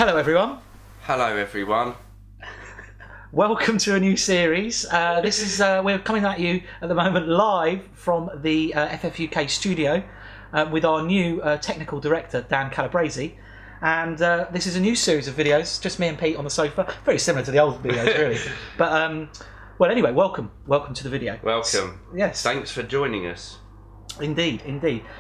Hello everyone. Hello everyone. Welcome to a new series. This is we're coming at you at the moment live from the FFUK studio with our new technical director Dan Calabrese, and this is a new series of videos. Just me and Pete on the sofa, very similar to the old videos, really. But well, anyway, welcome to the video. Welcome. Yes. Thanks for joining us. Indeed.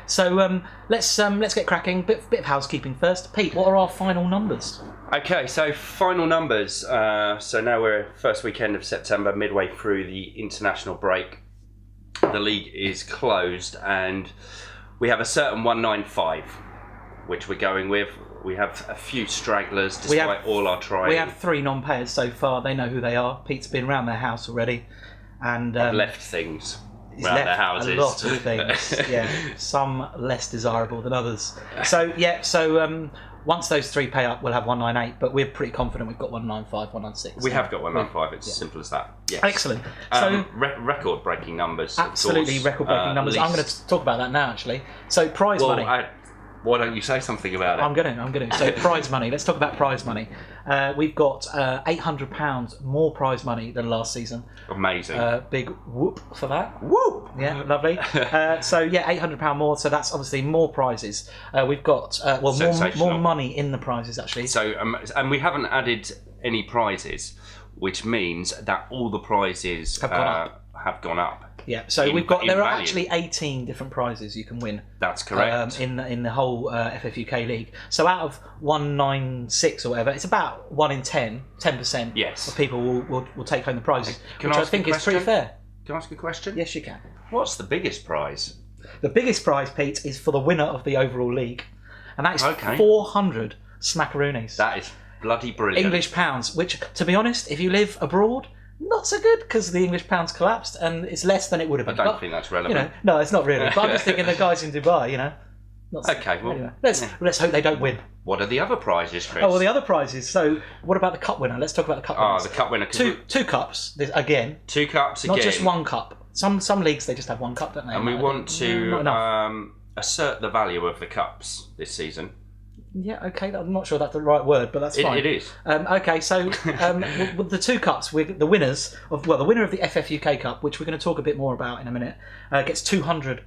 So let's get cracking. Bit of housekeeping first. Pete, what are our final numbers? Okay, so final numbers. So now we're first weekend of September, midway through the international break. The league is closed, and we have a certain 195, which we're going with. We have a few stragglers, despite all our trying. We have 3 non-payers so far. They know who they are. Pete's been around their house already, and I've left things. He's around left their houses. a lot of things, yeah. Some less desirable than others. So once those 3 pay up, we'll have 198. But we're pretty confident we've got 195, 196. We have got 195. It's as simple as that. Yes. Excellent. So record-breaking numbers. Absolutely record-breaking numbers. I'm going to talk about that now, actually. So prize money. Why don't you say something about it? I'm going to. So prize money. Let's talk about prize money. We've got £800 more prize money than last season. Amazing. Big whoop for that. Whoop! Yeah, lovely. £800 more. So that's obviously more prizes. We've got more money in the prizes actually. So and we haven't added any prizes, which means that all the prizes have gone up. Yeah, so there are actually 18 different prizes you can win. That's correct. In the whole FFUK league. So out of 196 or whatever, it's about 1 in 10% yes. of people will take home the prizes, which I think is pretty fair. Can I ask a question? Yes, you can. What's the biggest prize? The biggest prize, Pete, is for the winner of the overall league, and that is 400 smackaroonies. That is bloody brilliant. English pounds, which, to be honest, if you live abroad, not so good because the English pound's collapsed and it's less than it would have been. I don't think that's relevant. No, it's not really. But I'm just thinking the guys in Dubai, Okay, well, anyway, let's hope they don't win. What are the other prizes, Chris? Oh, well, the other prizes. So, what about the cup winner? Let's talk about the cup winner. The cup winner. Two cups again. 2 cups again. Not just 1 cup. Some leagues they just have 1 cup, don't they? And we want to assert the value of the cups this season. Yeah, okay. I'm not sure that's the right word, but that's fine. It is. Okay, so with the 2 cups, the winners of the winner of the FFUK Cup, which we're going to talk a bit more about in a minute, gets £200,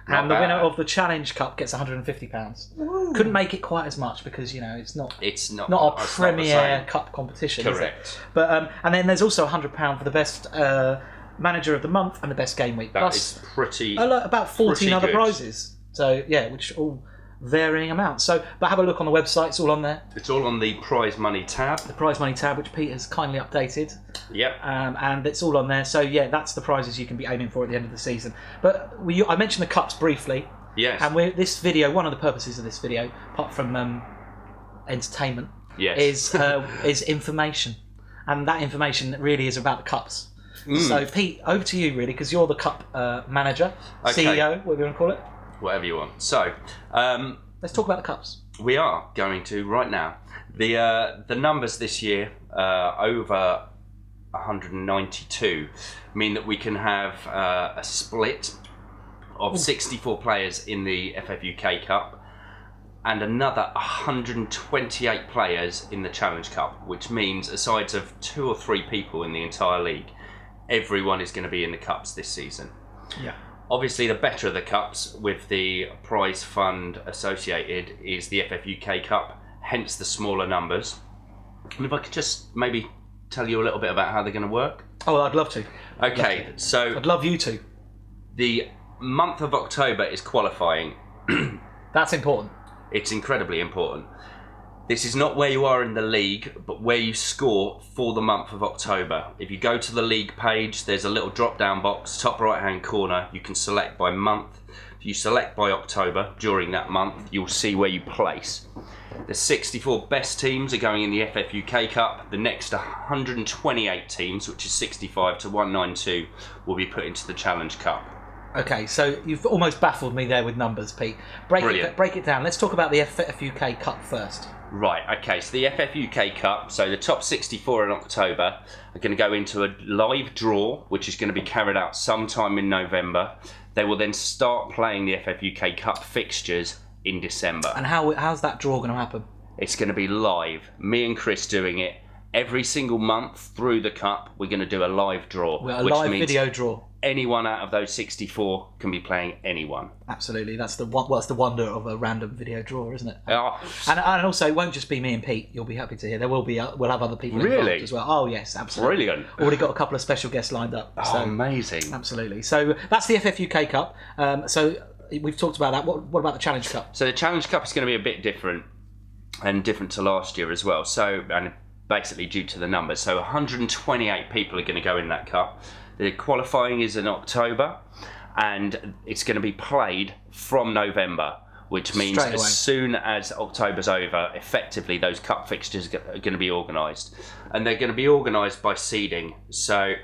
and the winner of the Challenge Cup gets £150. Ooh. Couldn't make it quite as much because it's not our premier cup competition. Correct. Is it? But and then there's also £100 for the best manager of the month and the best game week. That is pretty. About 14 other good. Prizes. So yeah, which all varying amounts. But have a look on the website, it's all on there. It's all on the prize money tab. The prize money tab, which Pete has kindly updated. Yep. And it's all on there. So yeah, that's the prizes you can be aiming for at the end of the season. But I mentioned the cups briefly. Yes. And this video, one of the purposes of this video, apart from entertainment, yes. is information. And that information really is about the cups. Mm. So Pete, over to you really, because you're the cup manager, CEO, what do you want to call it? Whatever you want. So, let's talk about the cups. We are going to right now. The numbers this year, over 192, mean that we can have a split of 64 players in the FFUK Cup and another 128 players in the Challenge Cup, which means a side of 2 or 3 people in the entire league. Everyone is going to be in the cups this season. Yeah. Obviously, the better of the cups with the prize fund associated is the FFUK Cup, hence the smaller numbers. And if I could just maybe tell you a little bit about how they're going to work. Oh, I'd love to. Okay, so I'd love you to. The month of October is qualifying. That's important. It's incredibly important. This is not where you are in the league, but where you score for the month of October. If you go to the league page, there's a little drop-down box, top right-hand corner. You can select by month. If you select by October, during that month, you'll see where you place. The 64 best teams are going in the FFUK Cup. The next 128 teams, which is 65 to 192, will be put into the Challenge Cup. Okay, so you've almost baffled me there with numbers, Pete. Break it down. Let's talk about the FFUK Cup first. Right, okay, so the FFUK Cup, so the top 64 in October are going to go into a live draw, which is going to be carried out sometime in November. They will then start playing the FFUK Cup fixtures in December. And how's that draw going to happen? It's going to be live. Me and Chris doing it every single month through the cup. We're going to do a live draw, A live video draw. Anyone out of those 64 can be playing anyone. Absolutely, that's the wonder of a random video draw, isn't it? Oh. And also, it won't just be me and Pete. You'll be happy to hear we'll have other people involved as well. Oh yes, absolutely. Brilliant. Already got a couple of special guests lined up. So. Oh, amazing. Absolutely. So that's the FFUK Cup. So we've talked about that. What about the Challenge Cup? So the Challenge Cup is going to be a bit different, and different to last year as well. So, and basically due to the numbers. So 128 people are going to go in that cup. The qualifying is in October, and it's going to be played from November, which means as soon as October's over, effectively those cup fixtures are going to be organised. And they're going to be organised by seeding. So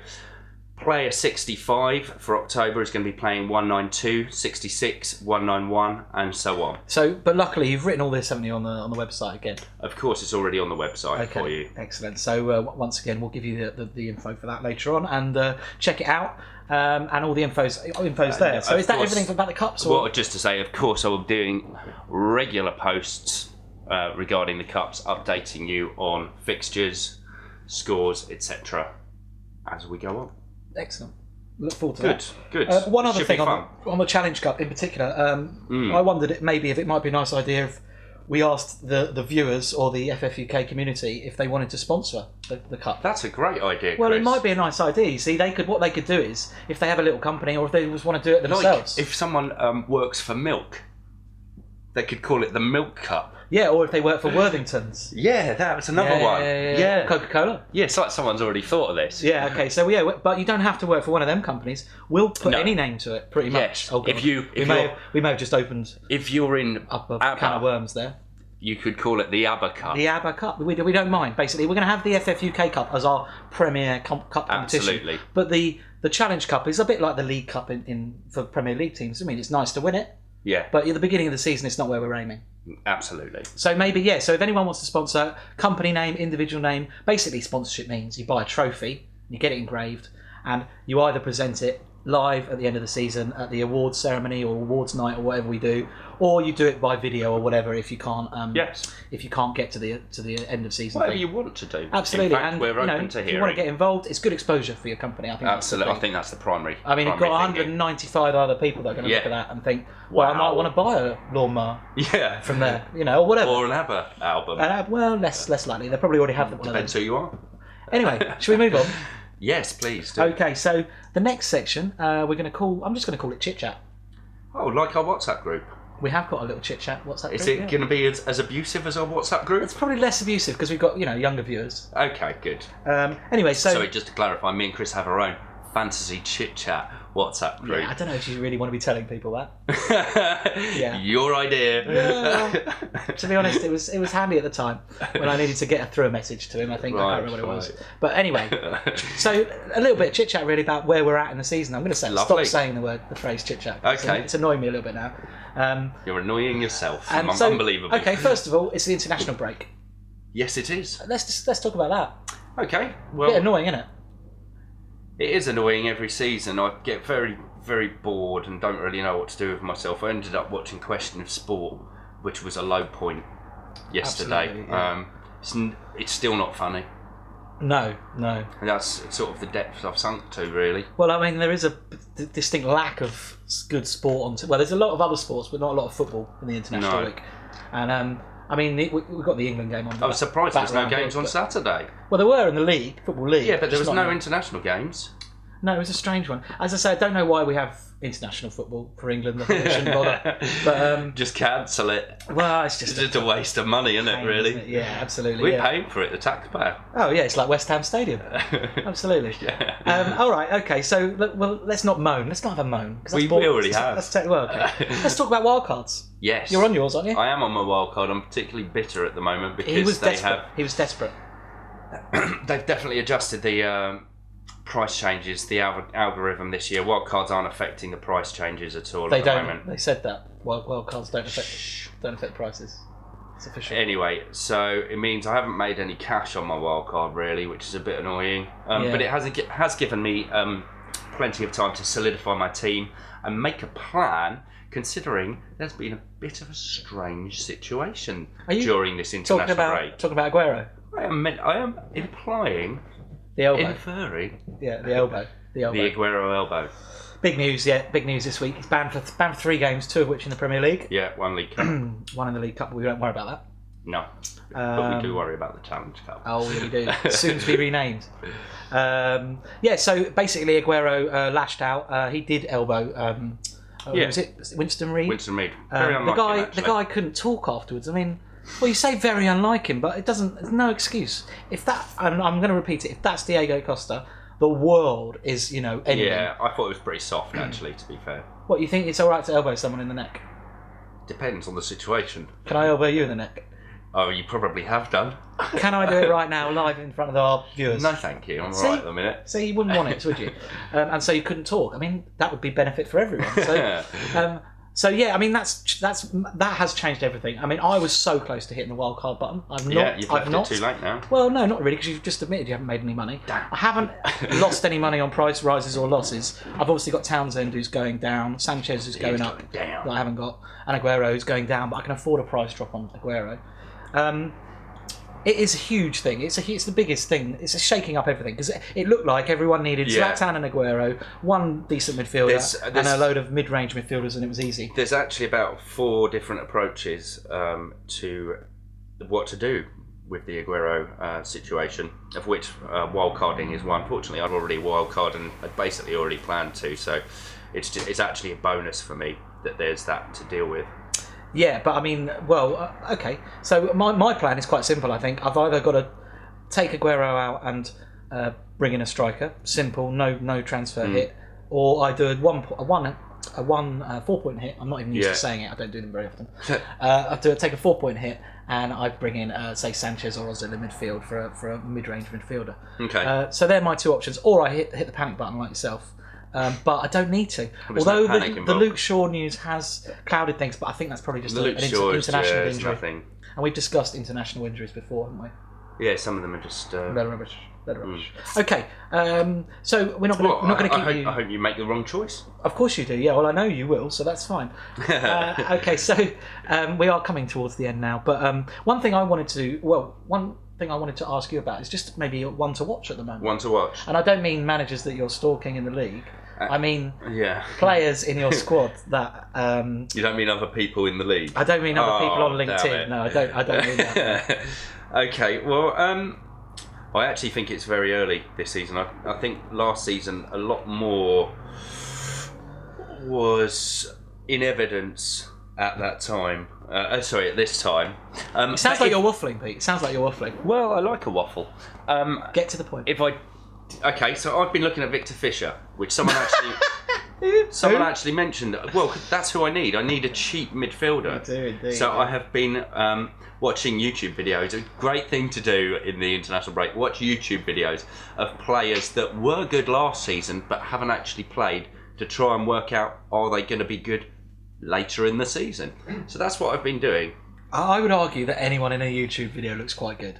player 65 for October is going to be playing 192, 66, 191, and so on. So, but luckily you've written all this, haven't you, on the website again? Of course, it's already on the website for you. Excellent. So once again, we'll give you the info for that later on, and check it out. And all the info's there. So is that everything about the cups? Or? Well, just to say, of course, I'll be doing regular posts regarding the cups, updating you on fixtures, scores, etc. as we go on. Excellent. Look forward to that. Good. One other thing on the Challenge Cup in particular, I wondered if it might be a nice idea if we asked the viewers or the FFUK community if they wanted to sponsor the cup. That's a great idea, Well, Chris. it might be a nice idea. You see, what they could do is, if they have a little company or if they just want to do it themselves. Like if someone works for milk, they could call it the Milk Cup. Yeah, or if they work for Worthingtons. Yeah, that was another one. Yeah. Coca-Cola. Yeah, it's like someone's already thought of this. Yeah, okay. So, but you don't have to work for one of them companies. We'll put any name to it, pretty much. Yes. Oh, we may have just opened if you're in up a can of worms there. You could call it the ABBA Cup. The ABBA Cup. We don't mind. Basically, we're going to have the FFUK Cup as our premier cup competition. Absolutely. But the Challenge Cup is a bit like the League Cup for Premier League teams. I mean, it's nice to win it. Yeah. But at the beginning of the season, it's not where we're aiming. Absolutely. So maybe, so if anyone wants to sponsor, company name, individual name, basically sponsorship means you buy a trophy, you get it engraved, and you either present it live at the end of the season at the awards ceremony or awards night or whatever we do, or you do it by video or whatever if you can't if you can't get to the end of season. Whatever you want to do. Absolutely. In fact, we're open to hearing. If you want to get involved, it's good exposure for your company. I think absolutely. I think that's the primary. I mean, you've got 195 other people that are going to look at that and think, well, I might want to buy a lawnmower. Yeah. From there, or whatever. Or an ABBA album. Well, less likely. They probably already have one. Depends who you are. Anyway, should we move on? Yes, please do. Okay, so the next section I'm just going to call it Chit Chat. Oh, like our WhatsApp group. We have got a little Chit Chat WhatsApp group. Is it going to be as abusive as our WhatsApp group? It's probably less abusive because we've got, younger viewers. Okay, good. Anyway, so just to clarify, me and Chris have our own fantasy Chit Chat WhatsApp group. Yeah, I don't know if you really want to be telling people that. Yeah. Your idea. Well, to be honest, it was handy at the time when I needed to get through a message to him. I think I can't remember what it was. But anyway, so a little bit of chit chat really about where we're at in the season. I'm going to stop saying the phrase chit chat. Okay. It's annoying me a little bit now. You're annoying yourself. And unbelievable. Okay, first of all, it's the international break. Yes, it is. Let's talk about that. Okay. Well, a bit annoying, isn't it? It is annoying every season. I get very, very bored and don't really know what to do with myself. I ended up watching Question of Sport, which was a low point yesterday. Yeah. It's still not funny. No. And that's sort of the depth I've sunk to, really. Well, I mean, there is a distinct lack of good sport on. Well, there's a lot of other sports, but not a lot of football in the international week. And I mean, we've got the England game on. I was surprised there was no games on Saturday. Well, there were in the Football League. Yeah, but there was no international games. No, it was a strange one. As I say, I don't know why we have international football for England. I think we shouldn't bother. But, just cancel it. Well, it's just a waste of money, isn't it, really? Isn't it? Yeah, absolutely. We're paying for it, the taxpayer. Oh, yeah, it's like West Ham Stadium. Absolutely. Yeah. All right, okay, so let's not moan. Let's not have a moan. We already have. Okay. Let's talk about Wildcards. Yes. You're on yours, aren't you? I am on my wildcard. I'm particularly bitter at the moment because he was desperate. They've definitely adjusted the price changes, the algorithm this year. Wildcards aren't affecting the price changes at all at the moment. They said that. Wildcards don't affect prices. It's official. Anyway, so it means I haven't made any cash on my wildcard really, which is a bit annoying. But it has given me plenty of time to solidify my team and make a plan, considering there's been a bit of a strange situation during this international break. Talking about Aguero? I am implying, the elbow. inferring. Yeah, the elbow. The Aguero elbow. Big news, Big news this week. He's banned for 3 games, 2 of which in the Premier League. Yeah, 1 League Cup. 1 in the League Cup. We don't worry about that. No, but we do worry about the Challenge Cup. Oh, yeah, we do. Soon to be renamed. So basically Aguero lashed out. He did elbow. Was it Winston Reid? Winston Reid. Very unlike him, actually. The guy couldn't talk afterwards. I mean, well, you say very unlike him, but there's no excuse. If that, I'm going to repeat it. If that's Diego Costa, the world is, ending. Yeah, I thought it was pretty soft, actually, to be fair. What, you think it's all right to elbow someone in the neck? Depends on the situation. Can I elbow you in the neck? Oh, you probably have done. Can I do it right now, live in front of our viewers? No, thank you. I'm all right at the minute. See, you wouldn't want it, would you? And so you couldn't talk. I mean, that would be benefit for everyone. So, I mean, that has changed everything. I mean, I was so close to hitting the wildcard button. You've left it too late now. Well, no, not really, because you've just admitted you haven't made any money. Damn. I haven't lost any money on price rises or losses. I've obviously got Townsend who's going down, Sanchez who's going up down. that I haven't got, and Aguero who's going down, but I can afford a price drop on Aguero. It is a huge thing. It's the biggest thing. It's shaking up everything because it looked like everyone needed Zlatan and Aguero, one decent midfielder, and a load of mid-range midfielders, and it was easy. There's actually about 4 different approaches to what to do with the Aguero situation, of which wildcarding is one. Fortunately, I've already wildcarded and I'd basically already planned to, so it's actually a bonus for me that there's that to deal with. Yeah, but I mean, okay. So my plan is quite simple, I think. I've either got to take Aguero out and bring in a striker, simple, no transfer hit, or I do a 4-point hit. I'm not even used to saying it. I don't do them very often. I take a 4-point hit and I bring in, say, Sanchez or Ozil in midfield for a mid-range midfielder. Okay. So they're my 2 options. Or I hit the panic button like yourself. But I don't need to. Although the Luke Shaw news has clouded things, but I think that's probably just an international injury. Nothing. And we've discussed international injuries before, haven't we? Yeah, some of them are just rubbish. Okay, so we're not going to keep you. I hope you make the wrong choice. Of course you do. Yeah, well I know you will, so that's fine. Okay, so we are coming towards the end now. But one thing I wanted to ask you about is just maybe one to watch at the moment. One to watch. And I don't mean managers that you're stalking in the league. I mean players in your squad that... you don't mean other people in the league? I don't mean other people on LinkedIn. No, I don't mean that. Okay, well, I actually think it's very early this season. I think last season a lot more was in evidence at that time. At this time. It sounds like you're waffling, Pete. It sounds like you're waffling. Well, I like a waffle. Get to the point. Okay, so I've been looking at Victor Fisher, which someone actually mentioned. Well, that's who I need. I need a cheap midfielder. You do, indeed. So I have been watching YouTube videos. A great thing to do in the international break. Watch YouTube videos of players that were good last season but haven't actually played to try and work out, are they going to be good later in the season? So that's what I've been doing. I would argue that anyone in a YouTube video looks quite good.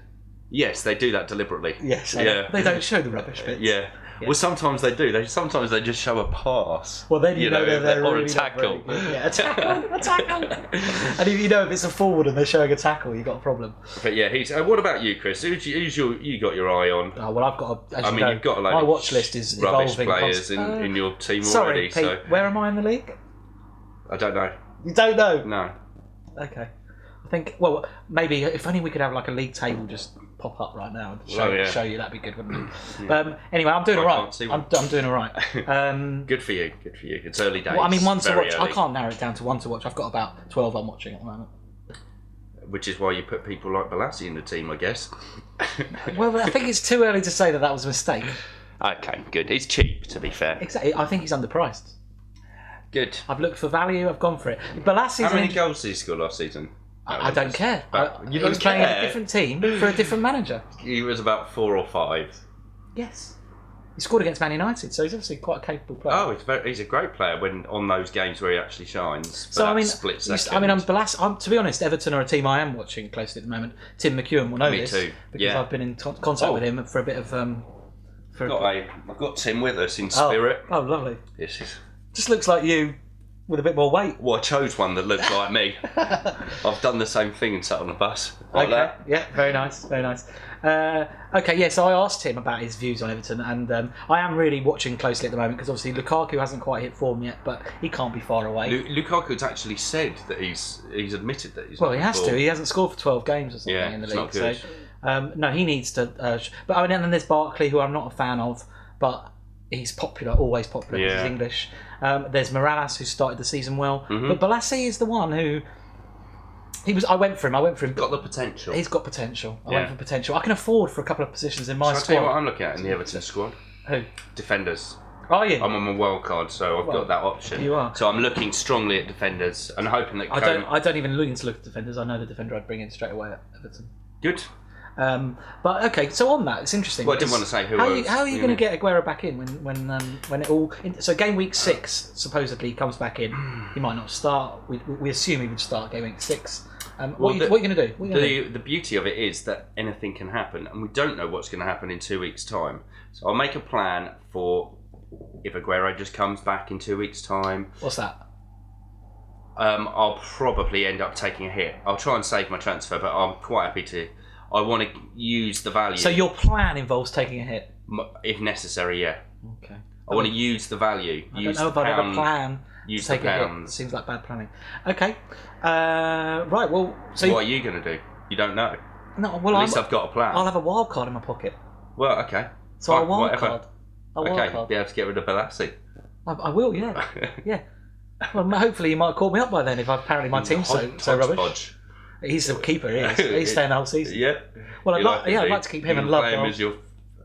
Yes, they do that deliberately. Yes, they don't show the rubbish bits. Yeah. Well, sometimes they do. Sometimes they just show a pass. Well, then you know they're or really a tackle. Yeah, a tackle. And if if it's a forward and they're showing a tackle, you've got a problem. But yeah, what about you, Chris? Who's you got your eye on? Oh, well, I've got. You've got a load my of watch list is rubbish evolving. players in your team Sorry, already. Pete, where am I in the league? I don't know. You don't know? No. Okay. I think. Well, maybe if only we could have like a league table just pop up right now and show you. That'd be good, wouldn't it? Yeah. Anyway, I'm doing all right. I'm doing all right. Good for you. It's early days. Well, I mean, one to watch. Early. I can't narrow it down to one to watch. I've got about 12 I'm watching at the moment. Which is why you put people like Balassi in the team, I guess. Well, I think it's too early to say that was a mistake. Okay, good. He's cheap, to be fair. Exactly. I think he's underpriced. Good. I've looked for value. I've gone for it. Balassi's How many goals did he score last season? I don't care. You he don't was playing in care? a different team for a different manager. He was about 4 or 5. Yes. He scored against Man United, so he's obviously quite a capable player. Oh, he's a great player when on those games where he actually shines. So I mean, split second. to be honest, Everton are a team I am watching closely at the moment. Tim McEwen will know this too. because I've been in contact with him for a bit of I've got Tim with us in spirit. Oh, lovely. This is. Just looks like you with a bit more weight. Well, I chose one that looks like me. I've done the same thing and sat on the bus. Like okay. that. Yeah, very nice, very nice. So I asked him about his views on Everton, and I am really watching closely at the moment because obviously Lukaku hasn't quite hit form yet, but he can't be far away. Lukaku's actually said that he's admitted that he's. Well, he has to. He hasn't scored for 12 games or something in the league. Not good. So no, he needs to. But and then there's Barkley, who I'm not a fan of, but he's popular, always popular because he's English. There's Morales, who started the season well, but Balassi is the one who. I went for him. Got the potential. He's got potential. I went for potential. I can afford for a couple of positions in my squad. I'll tell you what I'm looking at in the Everton squad. Who? Defenders. Are you? I'm on my wildcard, so I've got that option. You are. So I'm looking strongly at defenders and hoping that. I don't even look at defenders. I know the defender I'd bring in straight away at Everton. Good. But okay, so on that, it's interesting. Well, I didn't want to say who. How are you going to get Aguero back in when it all? So game week 6 supposedly comes back in. He might not start. We assume he would start game week 6. What are you going to do? The beauty of it is that anything can happen, and we don't know what's going to happen in 2 weeks' time. So I'll make a plan for if Aguero just comes back in 2 weeks' time. What's that? I'll probably end up taking a hit. I'll try and save my transfer, but I'm quite happy to. I want to use the value. So your plan involves taking a hit? If necessary, yeah. Okay. I want to use the value. I don't know if I'd have a plan. Use to take the a pounds. hit. Seems like bad planning. Okay. Right. Well. So what are you going to do? You don't know. No. Well, at least I've got a plan. I'll have a wild card in my pocket. Well, okay. So a wild card. Be able to get rid of Balassi. I will. Yeah. Yeah. Well, hopefully you might have called me up by then if apparently my team's so rubbish. He's the keeper. He is. He's staying the whole season. Yeah. Well, I'd like to keep him in love. He's your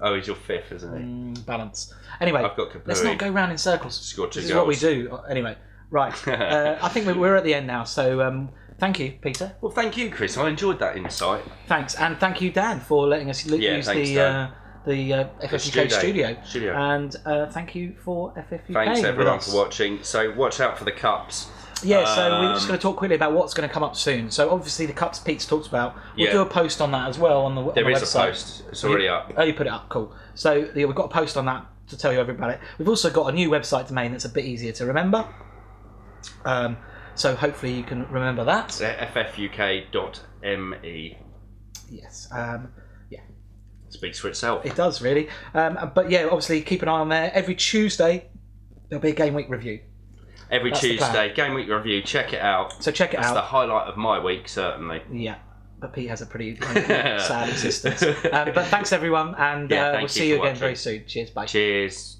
5th, isn't he? Balance. Anyway, I've got let's not go round in circles. Scored 2 this goals. is what we do. Anyway, right. I think we're at the end now. So thank you, Peter. Well, thank you, Chris. I enjoyed that insight. Thanks, and thank you, Dan, for letting us use the FFUK studio. And thank you for FFUK. Thanks everyone for watching. So watch out for the cups. Yeah, so we're just going to talk quickly about what's going to come up soon. So obviously the cups Pete's talked about. We'll do a post on that as well on the website. There is a post. It's already up. Oh, you put it up. Cool. So we've got a post on that to tell you everything about it. We've also got a new website domain that's a bit easier to remember. So hopefully you can remember that. It's ffuk.me. Yes. Speaks for itself. It does, really. But yeah, obviously keep an eye on there. Every Tuesday there'll be a game week review. Every Tuesday, game week review. Check it out. So check it out. That's the highlight of my week, certainly. Yeah, but Pete has a pretty sad existence. But thanks everyone, and we'll see you again very soon. Cheers, bye. Cheers.